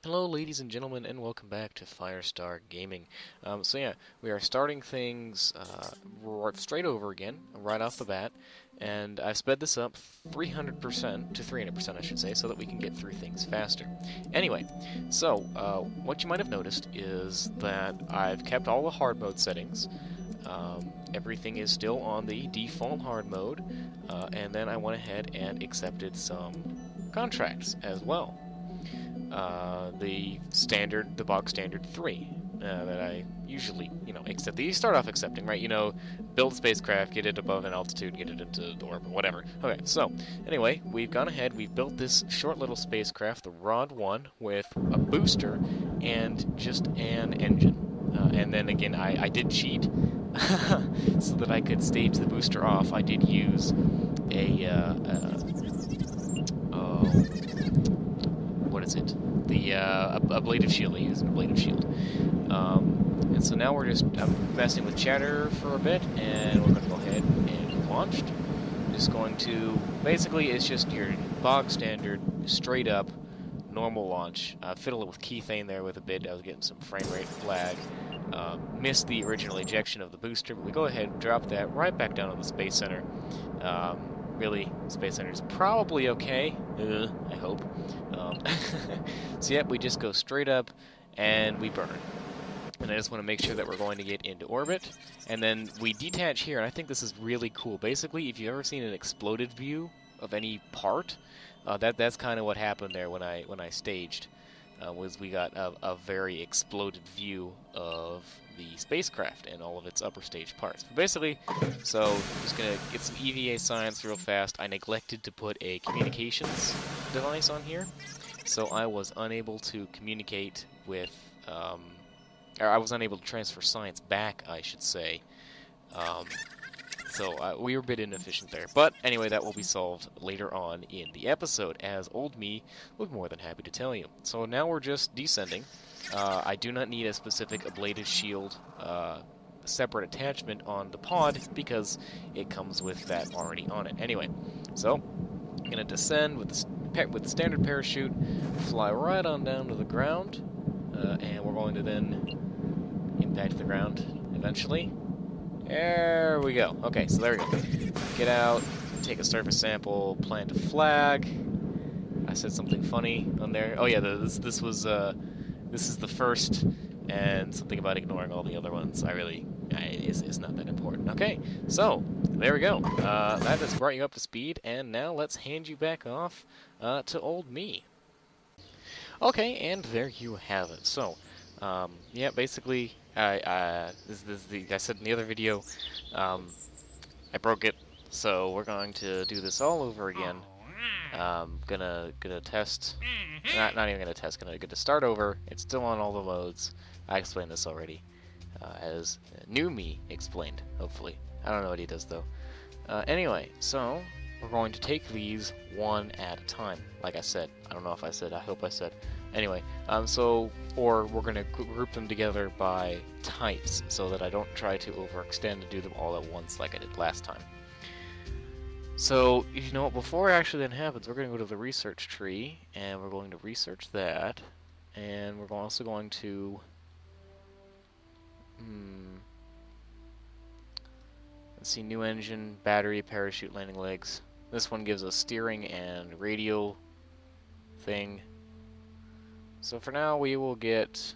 Hello ladies and gentlemen, and welcome back to Firestar Gaming. We are starting things straight over again, right off the bat, and I've sped this up 300% to 300%, I should say, so that we can get through things faster. Anyway, what you might have noticed is that I've kept all the hard mode settings. Everything is still on the default hard mode, and then I went ahead and accepted some contracts as well. The box standard 3 that I usually, accept. You start off accepting, right? Build spacecraft, get it above an altitude, get it into the orbit, whatever. Okay, so anyway, we've gone ahead, we've built this short little spacecraft, the Rod 1, with a booster and just an engine. And then again, I did cheat so that I could stage the booster off. I did use what is it? The ablative shield. I used an ablative shield. And so now I'm messing with chatter for a bit, and we're going to go ahead and launched. Just going to, basically it's just your bog standard, straight up, normal launch. Fiddle it with Kethane there with a bit. I was getting some frame rate lag. Missed the original ejection of the booster, but we go ahead and drop that right back down to the Space Center. Really, Space Center is probably okay. I hope. So yep, we just go straight up and we burn. And I just want to make sure that we're going to get into orbit. And then we detach here, and I think this is really cool. Basically, if you've ever seen an exploded view of any part, that's kind of what happened there when I staged. Was we got a very exploded view of the spacecraft and all of its upper stage parts. But basically, so I'm just going to get some EVA science real fast. I neglected to put a communications device on here, so I was unable to communicate with, or I was unable to transfer science back, I should say. So we were a bit inefficient there. But anyway, that will be solved later on in the episode, as old me was more than happy to tell you. So now we're just descending. I do not need a specific ablative shield separate attachment on the pod, because it comes with that already on it. Anyway, so I'm going to descend with the standard parachute, fly right on down to the ground, and we're going to then impact the ground eventually. There we go. Okay, so there we go. Get out, take a surface sample, plant a flag. I said something funny on there. Oh yeah, this is the first, and something about ignoring all the other ones. It's not that important. Okay, so there we go. That has brought you up to speed, and now let's hand you back off to old me. Okay, and there you have it. So, yeah, basically, I said in the other video, I broke it, so we're going to do this all over again. Gonna test, not even gonna test, gonna start over. It's still on all the modes. I explained this already, as new me explained, hopefully. I don't know what he does though. Anyway, so we're going to take these one at a time. Like I said, I don't know if I said, I hope I said. Anyway, or we're going to group them together by types, so that I don't try to overextend and do them all at once like I did last time. So, before actually that happens, we're going to go to the research tree, and we're going to research that, and we're also going to, let's see, new engine, battery, parachute, landing legs. This one gives us steering and radio thing. So for now, we will get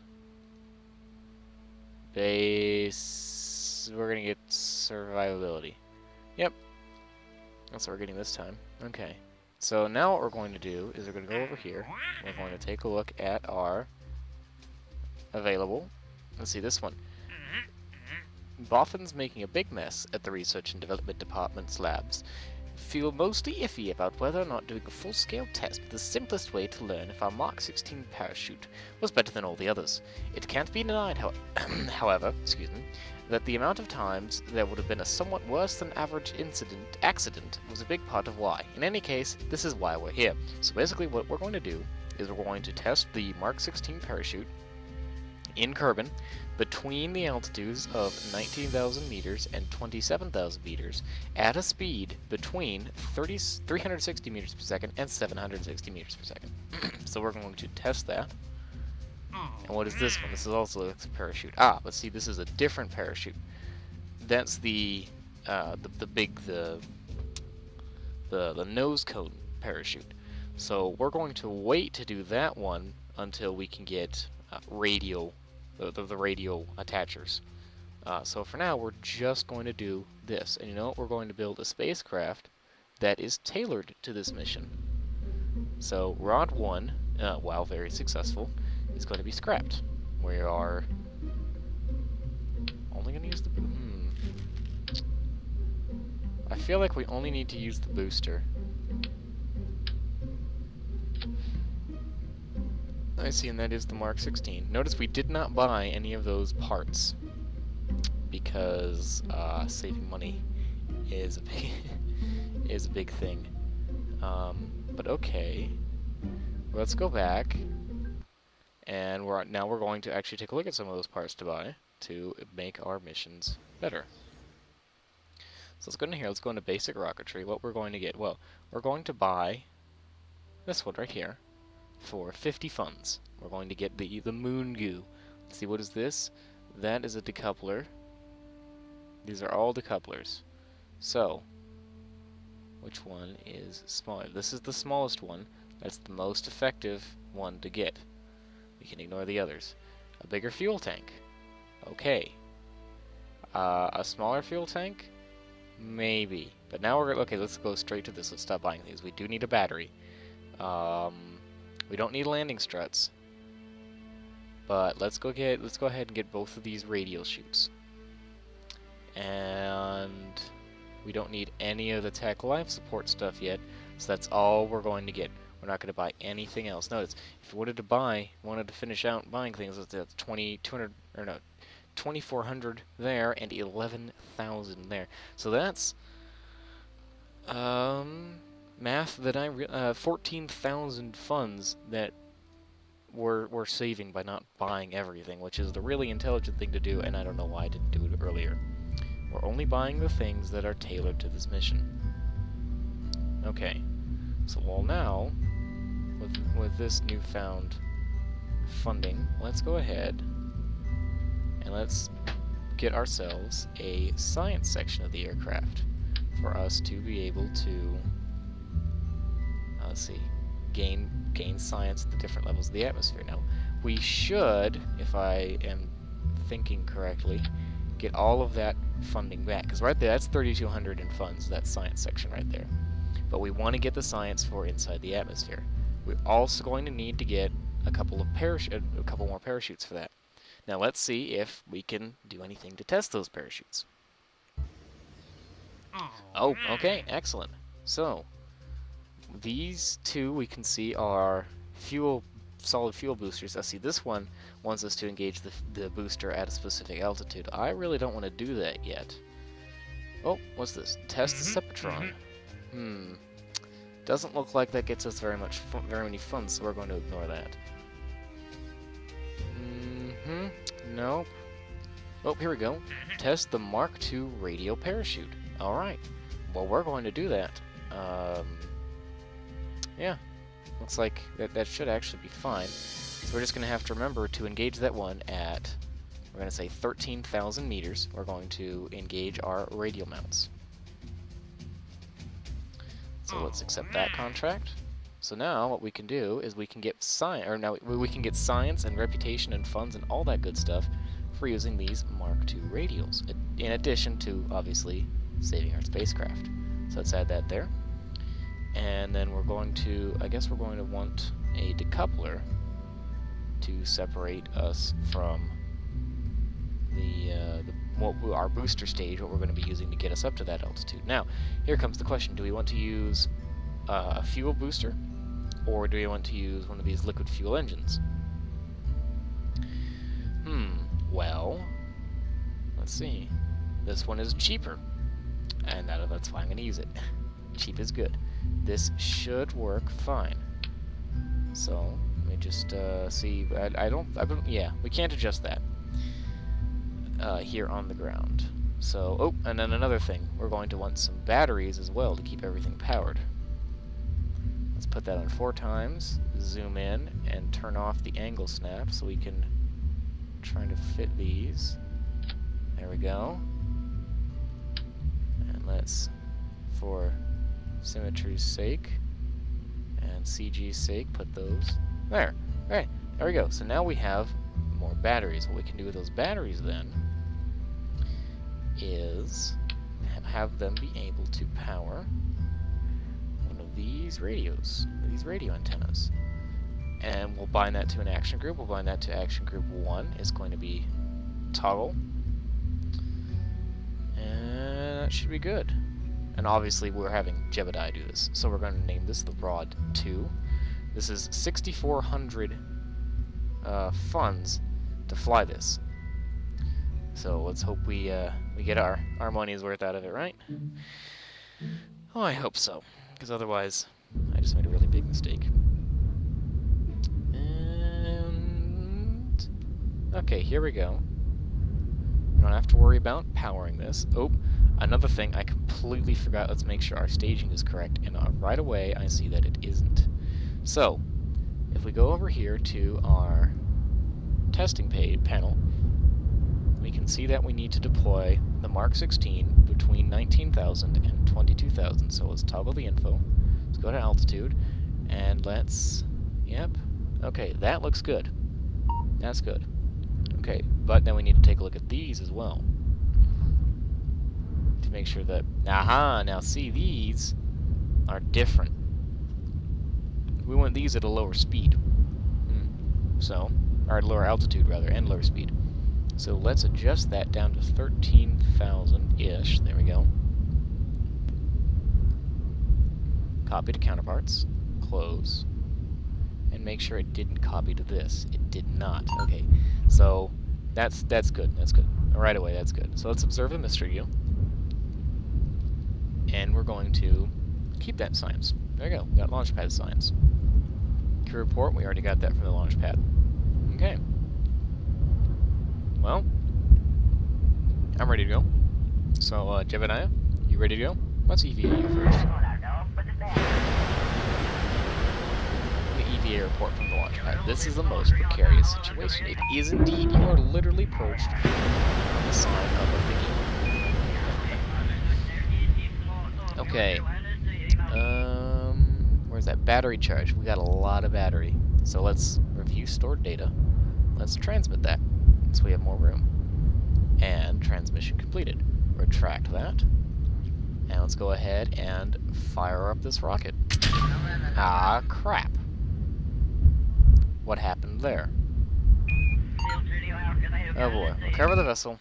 base. We're going to get survivability. Yep. That's what we're getting this time. Okay. So now what we're going to do is we're going to go over here. We're going to take a look at our available. Let's see this one. Boffin's making a big mess at the Research and Development Department's labs. Feel mostly iffy about whether or not doing a full-scale test was the simplest way to learn if our Mark 16 parachute was better than all the others. It can't be denied, however, that the amount of times there would have been a somewhat worse than average accident was a big part of why. In any case, this is why we're here. So basically what we're going to do is we're going to test the Mark 16 parachute in Kerbin between the altitudes of 19,000 meters and 27,000 meters at a speed between 360 meters per second and 760 meters per second. So we're going to test that. And what is this one? This is also a parachute. Ah, but see, this is a different parachute. That's the nose cone parachute. So we're going to wait to do that one until we can get radio, the radio attachers. So for now, we're just going to do this. And you know what? We're going to build a spacecraft that is tailored to this mission. So Rod 1, while very successful, is going to be scrapped. We are only going to use the... I feel like we only need to use the booster. I see, and that is the Mark 16. Notice we did not buy any of those parts because saving money is a big is a big thing. But okay, let's go back, and now we're going to actually take a look at some of those parts to buy to make our missions better. So let's go into here. Let's go into basic rocketry. What we're going to get? Well, we're going to buy this one right here for 50 funds. We're going to get the moon goo. Let's see, what is this? That is a decoupler. These are all decouplers. So, which one is smaller? This is the smallest one. That's the most effective one to get. We can ignore the others. A bigger fuel tank. Okay. A smaller fuel tank? Maybe. But now we're okay. Let's go straight to this. Let's stop buying these. We do need a battery. We don't need landing struts. But let's go ahead and get both of these radial chutes. And we don't need any of the TAC Life Support stuff yet, so that's all we're going to get. We're not going to buy anything else. Notice, if you wanted to finish out buying things, that's 2,400 there and 11,000 there. So that's math that 14,000 funds that we're saving by not buying everything, which is the really intelligent thing to do, and I don't know why I didn't do it earlier. We're only buying the things that are tailored to this mission. Okay, so well now, with this newfound funding, let's go ahead and let's get ourselves a science section of the aircraft for us to be able to, let's see, gain science at the different levels of the atmosphere. Now, we should, if I am thinking correctly, get all of that funding back, because right there, that's 3,200 in funds, that science section right there. But we want to get the science for inside the atmosphere. We're also going to need to get a couple more parachutes for that. Now let's see if we can do anything to test those parachutes. Oh, okay, excellent. So these two we can see are solid fuel boosters. See, this one wants us to engage the booster at a specific altitude. I really don't want to do that yet. Oh, what's this? Test the Sepatron. Doesn't look like that gets us very many funds, so we're going to ignore that. Nope. Oh, here we go. Test the Mark II radio parachute. Alright. Well, we're going to do that. Yeah. Looks like that should actually be fine. So we're just going to have to remember to engage that one at, we're going to say 13,000 meters. We're going to engage our radial mounts. So let's accept that contract. So now what we can do is we can get we can get science and reputation and funds and all that good stuff for using these Mark II radials, in addition to obviously saving our spacecraft. So let's add that there. And then we're going to, I guess we're going to want a decoupler to separate us from our booster stage, what we're going to be using to get us up to that altitude. Now, here comes the question. Do we want to use a fuel booster, or do we want to use one of these liquid fuel engines? Well, let's see. This one is cheaper, and that's why I'm going to use it. Cheap is good. This should work fine. So let me just see. Yeah, we can't adjust that here on the ground. So, oh, and then another thing, we're going to want some batteries as well to keep everything powered. Let's put that on 4 times, zoom in, and turn off the angle snap so we can try to fit these. There we go. And let's, for symmetry's sake and CG's sake, put those there. Alright, there we go. So now we have more batteries. What we can do with those batteries then is have them be able to power one of these radios, these radio antennas. And we'll bind that to an action group. We'll bind that to action group 1. It's going to be toggle. And that should be good. And obviously we're having Jebediah do this. So we're going to name this the Rod 2. This is 6,400 funds to fly this. So let's hope we get our money's worth out of it, right? Oh, I hope so. Because otherwise, I just made a really big mistake. And okay, here we go. We don't have to worry about powering this. Oh, another thing I completely forgot. Let's make sure our staging is correct. And right away, I see that it isn't. So, if we go over here to our testing panel, we can see that we need to deploy the Mark 16 between 19,000 and 22,000. So let's toggle the info. Let's go to altitude, and let's, yep, okay, that looks good. That's good. Okay, but then we need to take a look at these as well to make sure that, aha, now see, these are different. We want these at a lower speed. So, or at lower altitude rather, and lower speed. So let's adjust that down to 13,000-ish. There we go. Copy to counterparts. Close. And make sure it didn't copy to this. It did not. Okay. So that's good. That's good. Right away, that's good. So let's observe the mystery view. And we're going to keep that science. There we go. We got launchpad science. Crew report, we already got that from the launchpad. Okay. Well, I'm ready to go. So, Jebediah, you ready to go? Let's EVA you first. The EVA report from the launchpad. This is the most precarious situation. It is indeed. You are literally perched on the side of a thingy. Okay. Where's that battery charge? We got a lot of battery. So let's review stored data. Let's transmit that, so we have more room. And transmission completed. Retract that. And let's go ahead and fire up this rocket. Ah, crap. What happened there? Oh boy. Recover the vessel.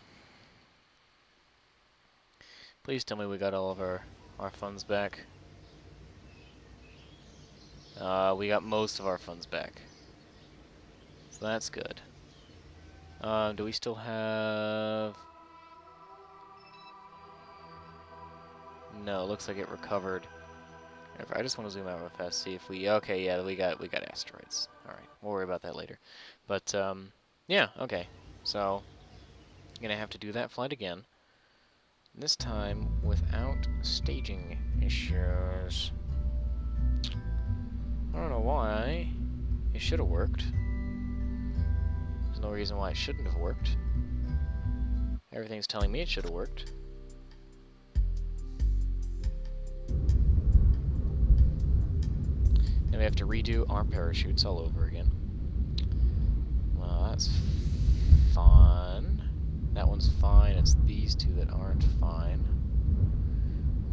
Please tell me we got all of our funds back. We got most of our funds back. So that's good. Do we still have... No, it looks like it recovered. I just want to zoom out real fast, see if we... Okay, yeah, we got asteroids. Alright, we'll worry about that later. But, yeah, okay. So, I'm gonna have to do that flight again. This time, without staging issues. I don't know why. It should have worked. There's no reason why it shouldn't have worked. Everything's telling me it should have worked. Then we have to redo our parachutes all over again. Well, that's fun. That one's fine. It's these two that aren't fine.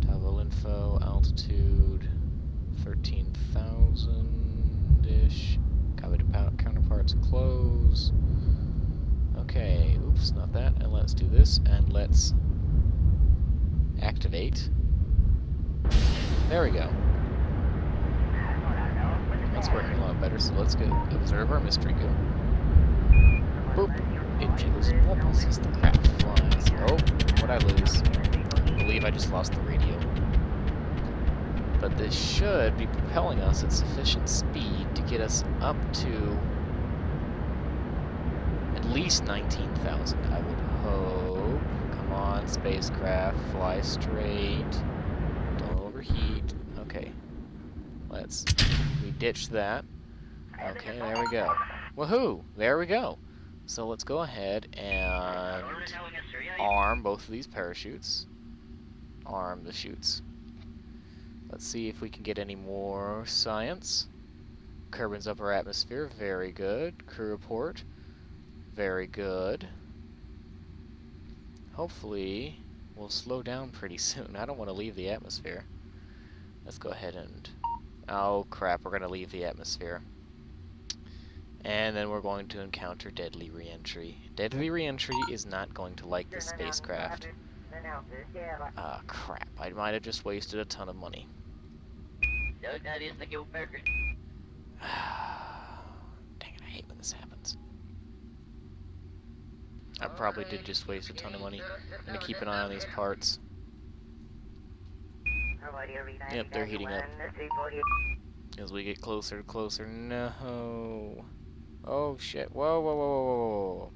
Toggle info, altitude, 13,000-ish. Copy to counterparts, close. Okay, oops, not that. And let's do this, and let's activate. There we go. That's working a lot better, so let's go observe our mystery go. Boop. It jiggles and wobbles as the craft flies. Oh, what'd I lose? I believe I just lost the radio. But this should be propelling us at sufficient speed to get us up to at least 19,000, I would hope. Come on, spacecraft, fly straight. Don't overheat. Okay. We ditch that. Okay, there we go. Woohoo! There we go. So let's go ahead and arm both of these parachutes. Arm the chutes. Let's see if we can get any more science. Carbon's upper atmosphere, very good. Crew report, very good. Hopefully, we'll slow down pretty soon. I don't want to leave the atmosphere. Let's go ahead and... Oh crap, we're going to leave the atmosphere. And then we're going to encounter deadly re-entry. Deadly re-entry is not going to like this spacecraft. Ah, crap. I might have just wasted a ton of money. Dang it, I hate when this happens. I probably did just waste a ton of money. I'm going to keep an eye on these parts. Yep, they're heating up. As we get closer and closer. No. Oh shit. Whoa, whoa, whoa, whoa,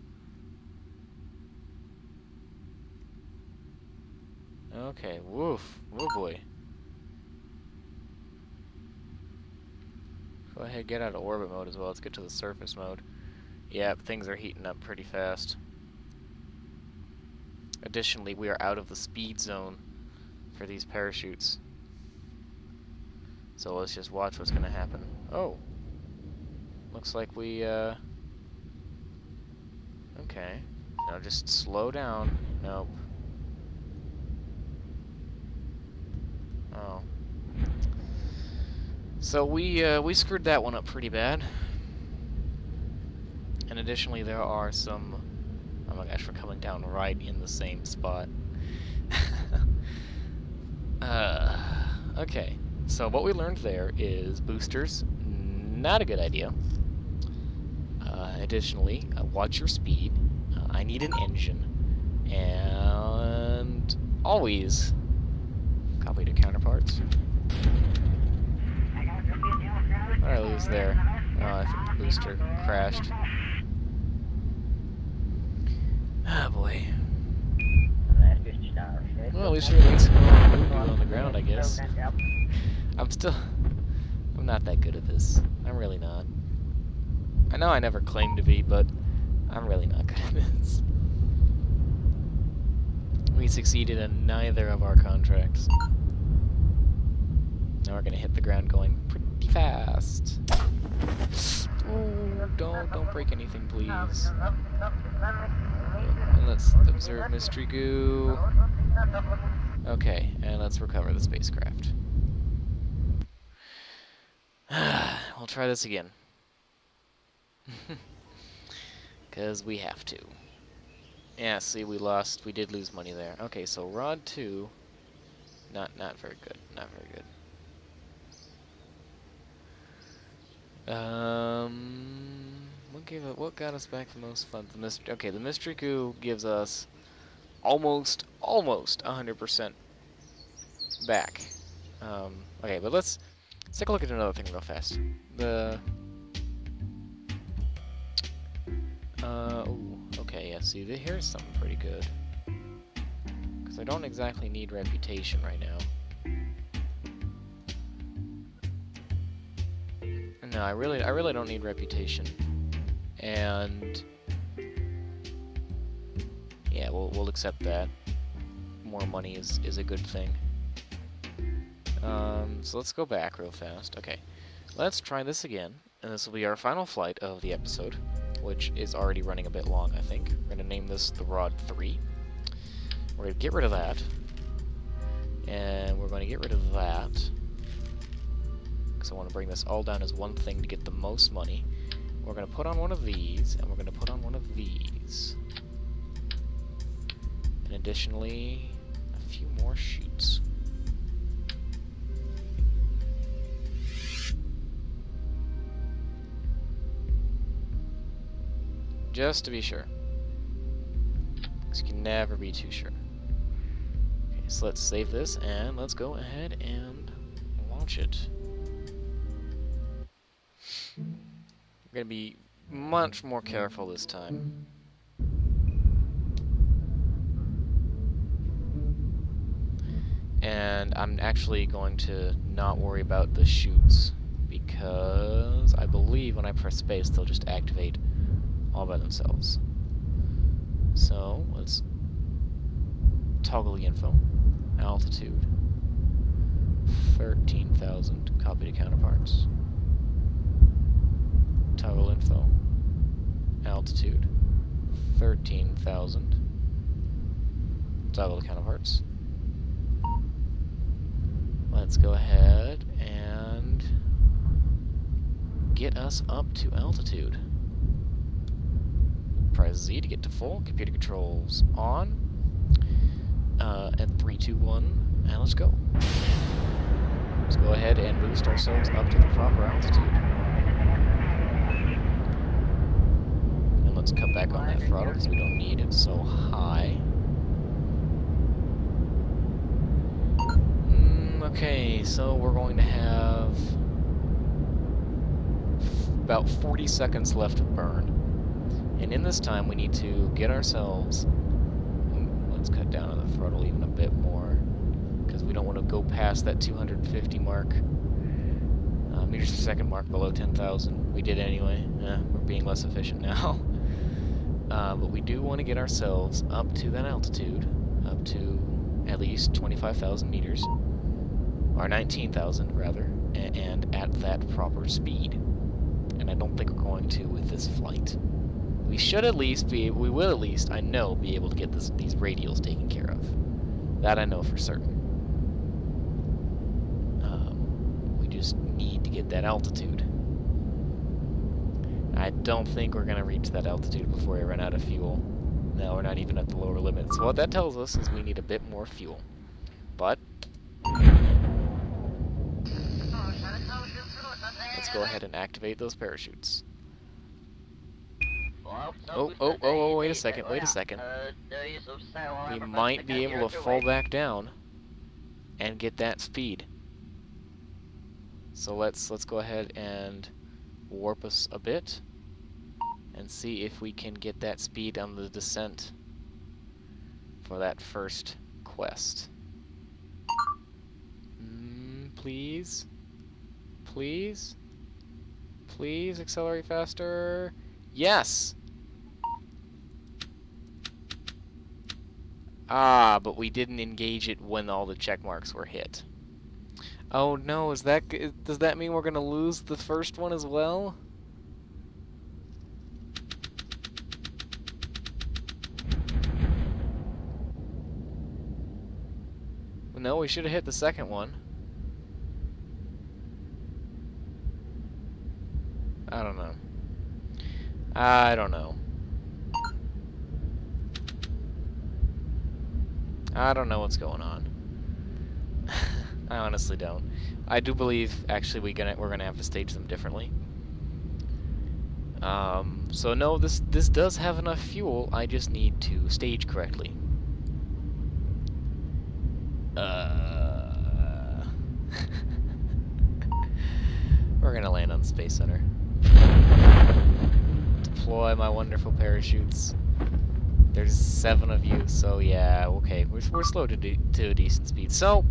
whoa. Okay, woof. Oh boy. Go ahead, get out of orbit mode as well. Let's get to the surface mode. Yeah, things are heating up pretty fast. Additionally, we are out of the speed zone for these parachutes. So let's just watch what's going to happen. Oh. Looks like we, okay. Now just slow down. Nope. Oh. So we screwed that one up pretty bad. And additionally, there are some... Oh my gosh, we're coming down right in the same spot. Okay. So what we learned there is boosters, not a good idea. Additionally, watch your speed. I need an engine. And always copy to counterparts. What did I lose there? Oh, I think the booster crashed. Ah, boy. Well, at least we're moving on the ground, I guess. I'm not that good at this. I'm really not. I know I never claimed to be, but I'm really not good at this. We succeeded in neither of our contracts. Now we're gonna hit the ground going pretty fast. Oh, don't break anything, please. And let's observe mystery goo. Okay, and let's recover the spacecraft. We'll try this again. Because we have to. Yeah, see, we did lose money there. Okay, so rod 2, not very good, not very good. What got us back the most funds? Okay, the mystery goo gives us almost 100% back. Okay, but let's take a look at another thing real fast. Ooh, okay, yeah, see, here's something pretty good. Because I don't exactly need reputation right now. No, I really don't need reputation. And yeah, we'll accept that. More money is a good thing. So let's go back real fast. Okay, let's try this again, and this will be our final flight of the episode, which is already running a bit long, I think. We're gonna name this the Rod 3. We're gonna get rid of that, and we're gonna get rid of that. I want to bring this all down as one thing to get the most money. We're going to put on one of these, and we're going to put on one of these. And additionally, a few more chutes. Just to be sure. Because you can never be too sure. Okay, so let's save this, and let's go ahead and launch it. We're going to be much more careful this time. And I'm actually going to not worry about the chutes, because I believe when I press space, they'll just activate all by themselves. So, let's toggle the info. Altitude, 13,000, copy to counterparts. Toggle info. Altitude, 13,000. Toggle to counterparts. Let's go ahead and get us up to altitude. Press Z to get to full. Computer controls on. At 3, 2, 1, and let's go. Let's go ahead and boost ourselves up to the proper altitude. And let's cut back on that throttle because we don't need it so high. Okay, so we're going to have about 40 seconds left of burn. And in this time, we need to get ourselves... Let's cut down on the throttle even a bit more, because we don't want to go past that 250 mark. Meters per second mark below 10,000. We did anyway. We're being less efficient now. But we do want to get ourselves up to that altitude, up to at least 25,000 meters. Or 19,000, rather, and at that proper speed. And I don't think we're going to with this flight. We should at least be, we will at least, I know, be able to get these radials taken care of. That I know for certain. We just need to get that altitude. I don't think we're going to reach that altitude before we run out of fuel. No, we're not even at the lower limit. So what that tells us is we need a bit more fuel. But... let's go ahead and activate those parachutes. Oh, wait a second. We might be able to fall back down and get that speed. So let's go ahead and warp us a bit and see if we can get that speed on the descent for that first quest. Please? Please? Please accelerate faster. Yes! Ah, but we didn't engage it when all the check marks were hit. Oh no, does that mean we're gonna lose the first one as well? No, we should have hit the second one. I don't know. I don't know. I don't know what's going on. I honestly don't. I do believe, actually, we're gonna have to stage them differently. So no, this does have enough fuel. I just need to stage correctly. We're gonna land on the Space Center. Deploy my wonderful parachutes. There's 7 of you, so yeah, okay. We're slow to a decent speed. So,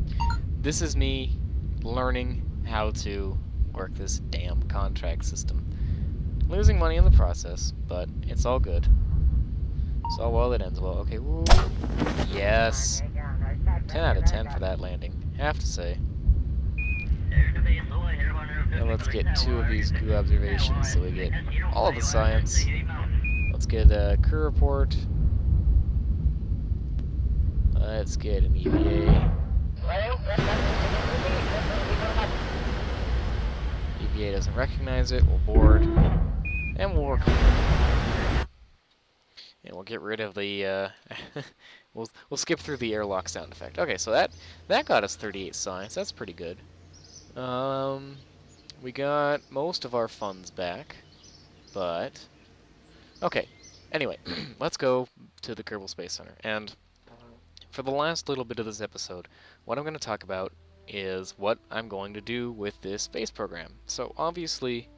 this is me learning how to work this damn contract system. Losing money in the process, but it's all good. It's all well that ends well. Okay, woo. Yes. 10 out of 10 for that landing, have to say. Now let's get 2 of these crew observations so we get all of the science. Let's get a crew report. Let's get an EVA. EVA doesn't recognize it, we'll board. And we'll work. And we'll get rid of the, we'll skip through the airlock sound effect. Okay, so that got us 38 science, that's pretty good. We got most of our funds back, but... okay, anyway, let's go to the Kerbal Space Center. And for the last little bit of this episode, what I'm going to talk about is what I'm going to do with this space program. So obviously,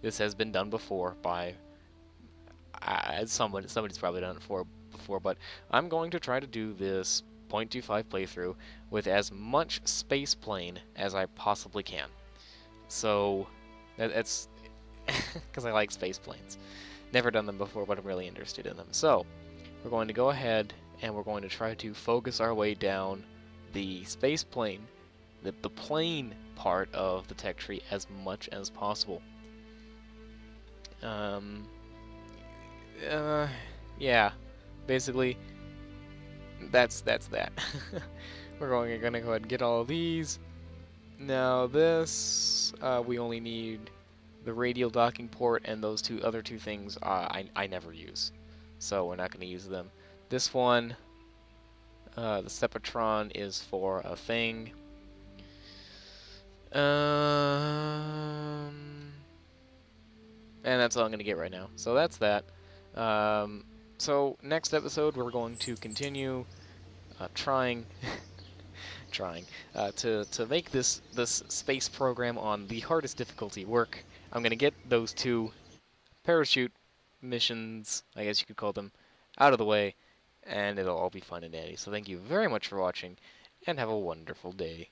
this has been done before by somebody's probably done it before, but I'm going to try to do this 0.25 playthrough with as much space plane as I possibly can. So, that's because I like space planes. Never done them before, but I'm really interested in them. So, we're going to go ahead and we're going to try to focus our way down the space plane, the plane part of the tech tree as much as possible. Yeah, basically, that's that. We're going to go ahead and get all of these. Now this, we only need the radial docking port, and those other two things I never use, so we're not going to use them. This one, the Sepatron, is for a thing. And that's all I'm going to get right now. So that's that. So next episode we're going to continue trying to make this space program on the hardest difficulty work. I'm going to get those two parachute missions, I guess you could call them, out of the way, and it'll all be fun and dandy. So thank you very much for watching, and have a wonderful day.